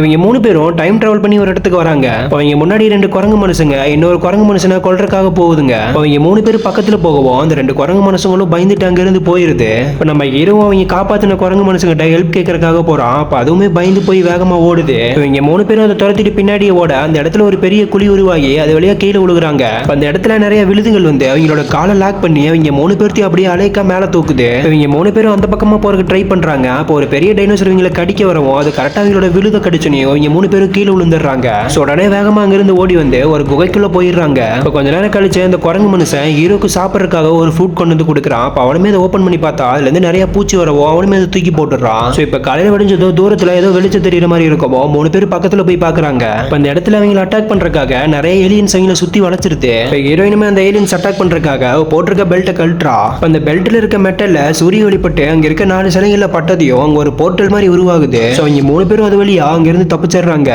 இவங்க 3 பேரும் time travel பண்ணி ஒரு இடத்துக்கு வராங்க. அவங்க முன்னாடி 2 குரங்கு மனுஷங்க இன்னொரு குரங்கு மனுஷனை கொல்றதுக்காக போகுதுங்க. அவங்க 3 பேர் பக்கத்துல போகவும் அந்த 2 குரங்கு மனுஷங்களும் பயந்துட்டு அங்க இருந்து போயிருது. இப்ப நம்ம ஹீரோ அவங்க காப்பாத்தின குரங்கு மனுஷங்கிட்ட ஹெல்ப் கேட்கறதுக்காக போறான். அப்ப அதுவுமே பயந்து போய் வேகமா ஓடுது. இவங்க 3 பேரும் அதை துரத்திட்டு பின்னாடியே ஓட அந்த இடத்துல ஒரு பெரிய குழி உருவாகி அது வழியா கீழே விழுகுறாங்க. அந்த இடத்துல நிறைய விழுதுகள் வந்து அவங்களோட காலை லாக் பண்ணி அவங்க 3 பேர்த்தையும் அப்படியே அலைக்கா மேல தூக்குது. இவங்க 3 பேரும் அந்த பக்கமா போறதுக்கு ட்ரை பண்றாங்க. அப்போ ஒரு பெரிய டைனோசர் இவங்களை கடிக்க வரவும் அது கரெக்டா அவங்களோட விழுத கடிச்சனையும் இவங்க 3 பேரும் கீழே விழுந்துடுறாங்க. உடனே வேகமா அங்கிருந்து ஓடி வந்து ஒரு குகைக்குள்ள போயிடுறாங்க. இப்போ கொஞ்ச நேரம் கழிச்சு அந்த குரங்கு மனுஷன் ஹீரோக்கு சாப்பிட்றதுக்காக ஒரு ஃப்ரூட் கொண்டு வந்து கொடுக்குறான். அப்போ அவனுமே அதை ஓப்பன் பண்ணி பார்த்தா அதுல இருந்து நிறைய பூச்சி வரவும் அவனுமே அதை தூக்கி போட்டுறான். இப்போ காலையில விடிஞ்சதோ தூரத்துல ஏதோ வெளிச்சம் தெரியுற மாதிரி இருக்கவோ 3 பேர் பக்கத்துல போய் பாக்குறாங்க. இப்போ அந்த இடத்துல அவங்களை அட்டாக் பண்றதுக்காக நிறைய ஏலியன்ஸ் அவங்களை சுத்தி வளைச்சிருது. இப்போ ஹீரோயினுமே அந்த ஏலியன்ஸ் அட்டாக் பண்றதுக்காக போட்டிருக்க பெல்ட்டை கழட்டுறா. அந்த பெல்ட்ல இருக்க மெட்டல்ல சூரிய ஒளிப்பட்டு அங்க இருக்க 4 சிலைகள்ல பட்டதையும் அங்க ஒரு போர்ட்டல் மாதிரி உருவாகுது. அவங்க 3 பேரும் அது வழியா அங்க இருந்து தப்பிச்சிடுறாங்க.